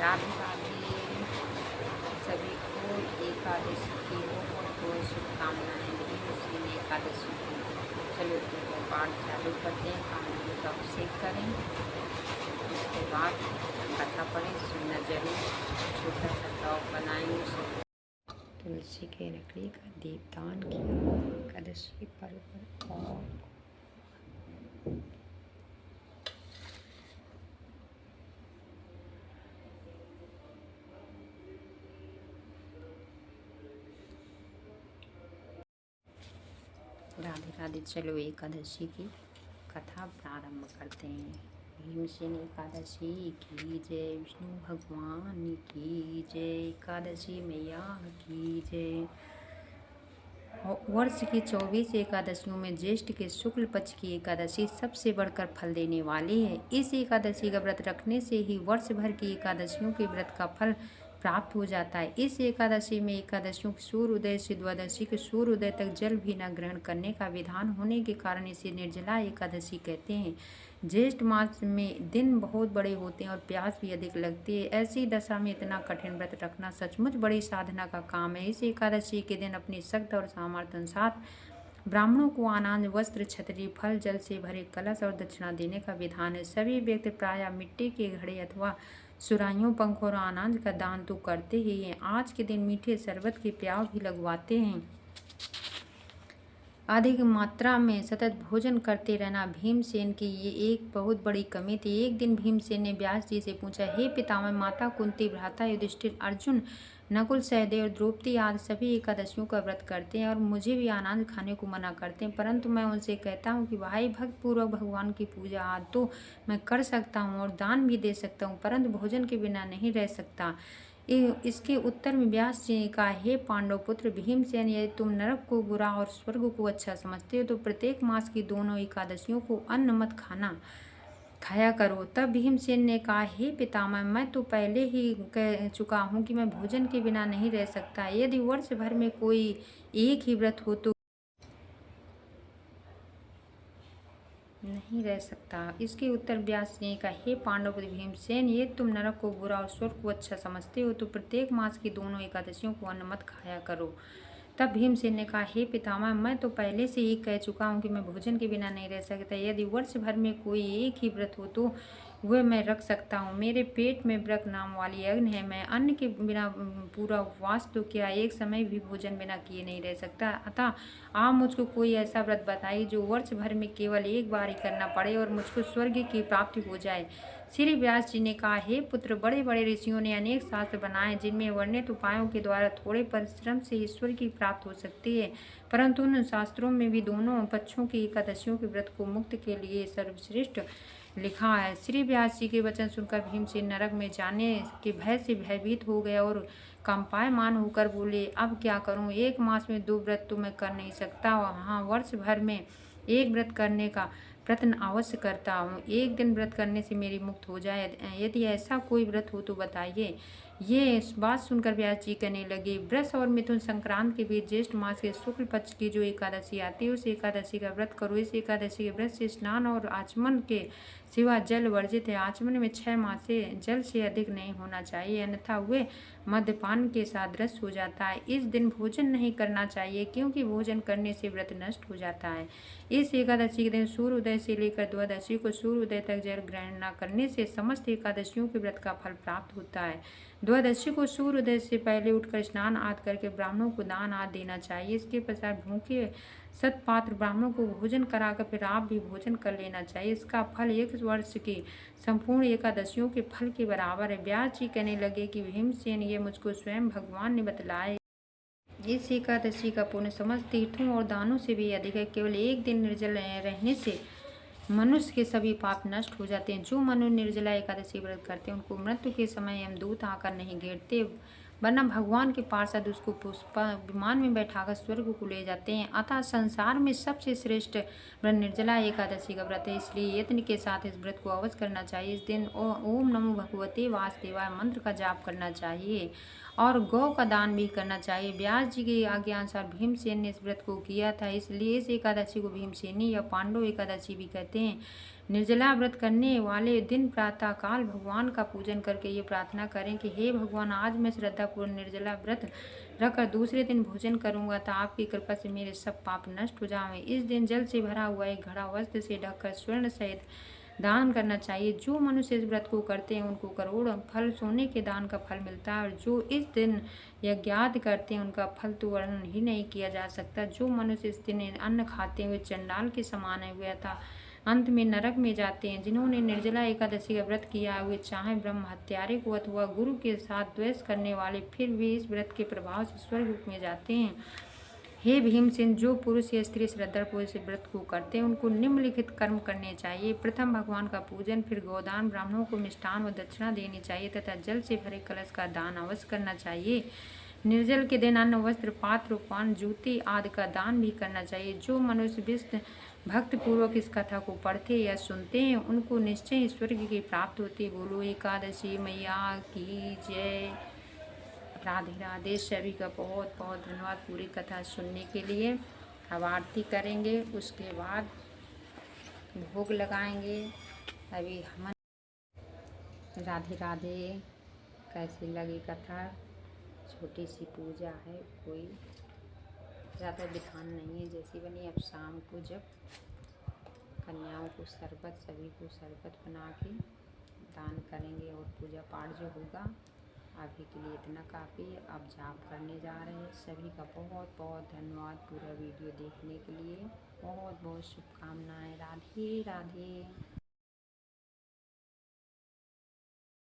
राधे राधे। सभी को एकादशी की बहुत बहुत शुभकामनाएं। भीमसेन एकादशी की। चलो पूजा पाठ चालू करते हैं। कामना का अभिषेक करें, उसके बाद कथा पढ़ें। सुनना जरूर। छोटा सा ब्लॉग बनाएंगे सब। तुलसी के लकड़ी का दीपदान किया एकादशी पर्व पर। और राधे राधे। चलो एकादशी की कथा प्रारंभ करते हैं। भीमसेन एकादशी की जय। विष्णु भगवान की जय। एकादशी मैया की जय। वर्ष की 24 एकादशियों में ज्येष्ठ के शुक्ल पक्ष की एकादशी सबसे बढ़कर फल देने वाली है। इस एकादशी का व्रत रखने से ही वर्ष भर की एकादशियों के व्रत का फल प्राप्त हो जाता है। इस एकादशी में एकादशियों के सूर्योदय से द्वादशी के सूर्योदय तक जल भी न ग्रहण करने का विधान होने के कारण इसे निर्जला एकादशी कहते हैं। ज्येष्ठ मास में दिन बहुत बड़े होते हैं और प्यास भी अधिक लगती है। ऐसी दशा में इतना कठिन व्रत रखना सचमुच बड़ी साधना का काम है। इस एकादशी के दिन अपनी शक्ति और सामर्थ्य अनुसार ब्राह्मणों को अनाज, वस्त्र, छतरी, फल, जल से भरे कलश और दक्षिणा देने का विधान है। सभी व्यक्ति प्रायः मिट्टी के घड़े अथवा सुराहियों, पंखों और अनाज का दान तो करते ही हैं, आज के दिन मीठे शरबत के प्याव भी लगवाते हैं। अधिक मात्रा में सतत भोजन करते रहना भीमसेन की ये एक बहुत बड़ी कमी थी। एक दिन भीमसेन ने व्यास जी से पूछा, हे पितामह, माता कुंती, भ्राता युधिष्ठिर, अर्जुन, नकुल, सहदेव और द्रौपदी आदि सभी एकादशियों का व्रत करते हैं और मुझे भी अनाज खाने को मना करते हैं, परंतु मैं उनसे कहता हूँ कि भाई, भक्त पूर्वक भगवान की पूजा आदि तो मैं कर सकता हूँ और दान भी दे सकता हूँ, परंतु भोजन के बिना नहीं रह सकता। इसके उत्तर में व्यास जी ने कहा, हे पांडव पुत्र भीमसेन, यदि तुम नरक को बुरा और स्वर्ग को अच्छा समझते हो तो प्रत्येक मास की दोनों एकादशियों को अन्न मत खाया करो। तब भीमसेन ने कहा, हे पितामह, मैं तो पहले ही कह चुका हूँ कि मैं भोजन के बिना नहीं रह सकता। यदि वर्ष भर में कोई एक ही व्रत हो तो नहीं रह सकता। इसके उत्तर व्यास ने कहा, हे पांडव भीमसेन, ये तुम नरक को बुरा और स्वर्ग को अच्छा समझते हो तो प्रत्येक मास की दोनों एकादशियों को अन्न मत खाया करो। तब भीमसेन ने कहा, हे पितामह, मैं तो पहले से ही कह चुका हूँ कि मैं भोजन के बिना नहीं रह सकता। यदि वर्ष भर में कोई एक ही व्रत हो तो वह मैं रख सकता हूँ। मेरे पेट में व्रत नाम वाली अग्नि है। मैं अन्न के बिना पूरा उपवास तो क्या, एक समय भी भोजन बिना किए नहीं रह सकता। अतः आप मुझको कोई ऐसा व्रत बताइए जो वर्ष भर में केवल एक बार ही करना पड़े और मुझको स्वर्ग की प्राप्ति हो जाए। श्री व्यास जी ने कहा, हे पुत्र, बड़े बड़े ऋषियों ने अनेक शास्त्र बनाए जिनमें वर्णित उपायों के द्वारा थोड़े परिश्रम से ईश्वर की प्राप्त हो सकती है, परंतु उन शास्त्रों में भी दोनों पक्षों की एकादशियों के व्रत को मुक्त के लिए सर्वश्रेष्ठ लिखा है। श्री व्यास जी के वचन सुनकर भीमसेन नरक में जाने के भय से भयभीत हो गया और कंपायमान होकर बोले, अब क्या करूं? एक मास में 2 व्रत तो मैं कर नहीं सकता। हाँ, वर्ष भर में एक व्रत करने का प्रयत्न अवश्य करता हूँ। एक दिन व्रत करने से मेरी मुक्त हो जाए। यदि ऐसा कोई व्रत हो तो बताइए। ये बात सुनकर व्यास जी कहने लगे, वृष और मिथुन संक्रांत के बीच ज्येष्ठ मास के शुक्ल पक्ष की जो एकादशी आती है उस एकादशी का व्रत करो। इस एकादशी के व्रत से स्नान और आचमन के सिवा जल वर्जित है। आचमन में 6 मास से जल से अधिक नहीं होना चाहिए, अन्यथा वे मद्यपान के सादृश हो जाता है। इस दिन भोजन नहीं करना चाहिए क्योंकि भोजन करने से व्रत नष्ट हो जाता है। इस एकादशी के दिन सूर्योदय से लेकर द्वादशी को सूर्योदय तक जल ग्रहण न करने से समस्त एकादशियों के व्रत का फल प्राप्त होता है। द्वादशी को सूर्योदय से पहले उठकर स्नान आदि करके ब्राह्मणों को दान आदि देना चाहिए। इसके पश्चात भूखे सतपात्र ब्राह्मणों को भोजन कराकर फिर आप भी भोजन कर लेना चाहिए। इसका फल 1 वर्ष की संपूर्ण एकादशियों के फल के बराबर है। व्यास जी कहने लगे कि भीमसेन, ये मुझको स्वयं भगवान ने बतलाया। इस एकादशी का पुण्य समस्त तीर्थों और दानों से भी अधिक है। केवल एक दिन निर्जल रहने से मनुष्य के सभी पाप नष्ट हो जाते हैं। जो मनुष्य निर्जला एकादशी व्रत करते हैं उनको मृत्यु के समय यमदूत आकर नहीं घेरते, वरना भगवान के पार्षद उसको पुष्पा विमान में बैठाकर स्वर्ग को ले जाते हैं। अतः संसार में सबसे श्रेष्ठ व्रत निर्जला एकादशी का व्रत है, इसलिए यत्न के साथ इस व्रत को अवश्य करना चाहिए। इस दिन ओम नमो भगवते वासुदेवाय मंत्र का जाप करना चाहिए। और गौ का दान भी करना चाहिए। व्यास जी की आज्ञानुसार भीमसेन ने इस व्रत को किया था, इसलिए इस एकादशी को भीमसेनी या पांडव एकादशी भी कहते हैं। निर्जला व्रत करने वाले दिन प्रातः काल भगवान का पूजन करके ये प्रार्थना करें कि हे भगवान, आज मैं श्रद्धापूर्वक निर्जला व्रत रखकर दूसरे दिन भोजन करूंगा तो आपकी कृपा से मेरे सब पाप नष्ट हो जाएं। इस दिन जल से भरा हुआ एक घड़ा वस्त्र से ढककर स्वर्ण सहित दान करना चाहिए। जो मनुष्य इस व्रत को करते हैं उनको करोड़ फल सोने के दान का फल मिलता है, और जो इस दिन यज्ञादि करते हैं उनका फल तो वर्णन ही नहीं किया जा सकता। जो मनुष्य इस दिन अन्न खाते हुए चंडाल के समान है वे था अंत में नरक में जाते हैं। जिन्होंने निर्जला एकादशी का व्रत किया हुए चाहे ब्रह्म हत्यारे को अथवा गुरु के साथ द्वेष करने वाले, फिर भी इस व्रत के प्रभाव से स्वर्ग में जाते हैं। हे भीमसेन, जो पुरुष या स्त्री श्रद्धापूर्वक से व्रत को करते हैं उनको निम्नलिखित कर्म करने चाहिए। प्रथम भगवान का पूजन, फिर गोदान, ब्राह्मणों को मिष्ठान व दक्षिणा देनी चाहिए तथा जल से भरे कलश का दान अवश्य करना चाहिए। निर्जल के दिन अन्न, वस्त्र, पात्र, पान, जूती आदि का दान भी करना चाहिए। जो मनुष्य विष्णु भक्त पूर्वक इस कथा को पढ़ते या सुनते हैं उनको निश्चय स्वर्ग की प्राप्त होती है। बोलो एकादशी मैया की जय। राधे राधे। सभी का बहुत बहुत धन्यवाद पूरी कथा सुनने के लिए। अब आरती करेंगे, उसके बाद भोग लगाएंगे। अभी हम राधे राधे। कैसी लगी कथा? छोटी सी पूजा है, कोई ज़्यादा विधान नहीं है, जैसी बनी। अब शाम को जब कन्याओं को शरबत, सभी को शरबत बना के दान करेंगे और पूजा पाठ जो होगा, अभी के लिए इतना काफ़ी है। अब जाप करने जा रहे हैं। सभी का बहुत बहुत धन्यवाद पूरा वीडियो देखने के लिए। बहुत बहुत शुभकामनाएं। राधे राधे।